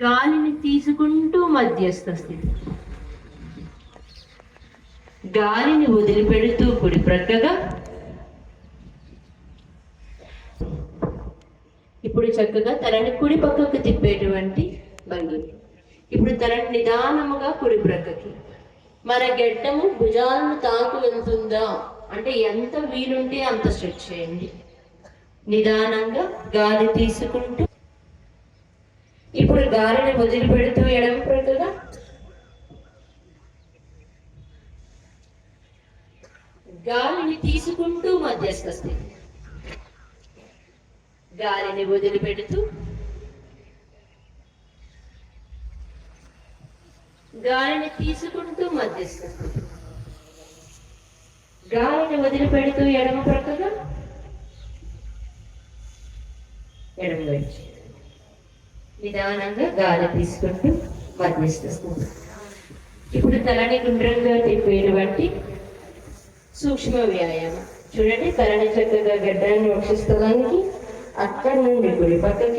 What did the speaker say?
గాలిని తీసుకుంటూ మధ్యస్థ స్థితి. గాలిని వదిలిపెడుతూ కుడి ప్రక్కగా. ఇప్పుడు చక్కగా తలని కుడి పక్కకు తిప్పేటువంటి భంగి. ఇప్పుడు తలని నిదానముగా కుడి ప్రక్కకి. మన గెడ్డము భుజాలను తాకు వెళ్తుందా అంటే ఎంత వీలుంటే అంత స్ట్రెచ్ చేయండి. నిదానంగా గాలి తీసుకుంటూ. ఇప్పుడు గాలిని వదిలిపెడుతూ ఎడమ ప్రక్కగా. గాలిని తీసుకుంటూ మధ్యస్థ స్థితి. గాలిని వదిలిపెడుతూ. గాలిని తీసుకుంటూ మధ్యస్థ స్థితి. గాలిని వదిలిపెడుతూ ఎడమ ప్రక్కగా. ఎడమ వైపు నిదానంగా గాలి తీసుకుంటూ మధ్యస్థ స్థితి. ఇప్పుడు తలని గుండ్రంగా తిప్పేటువంటి సూక్ష్మ వ్యాయామం చూడండి. తలని చక్కగా గడ్డాన్ని వక్షస్థలానికి, అక్కడి నుండి కుడి పక్కకి.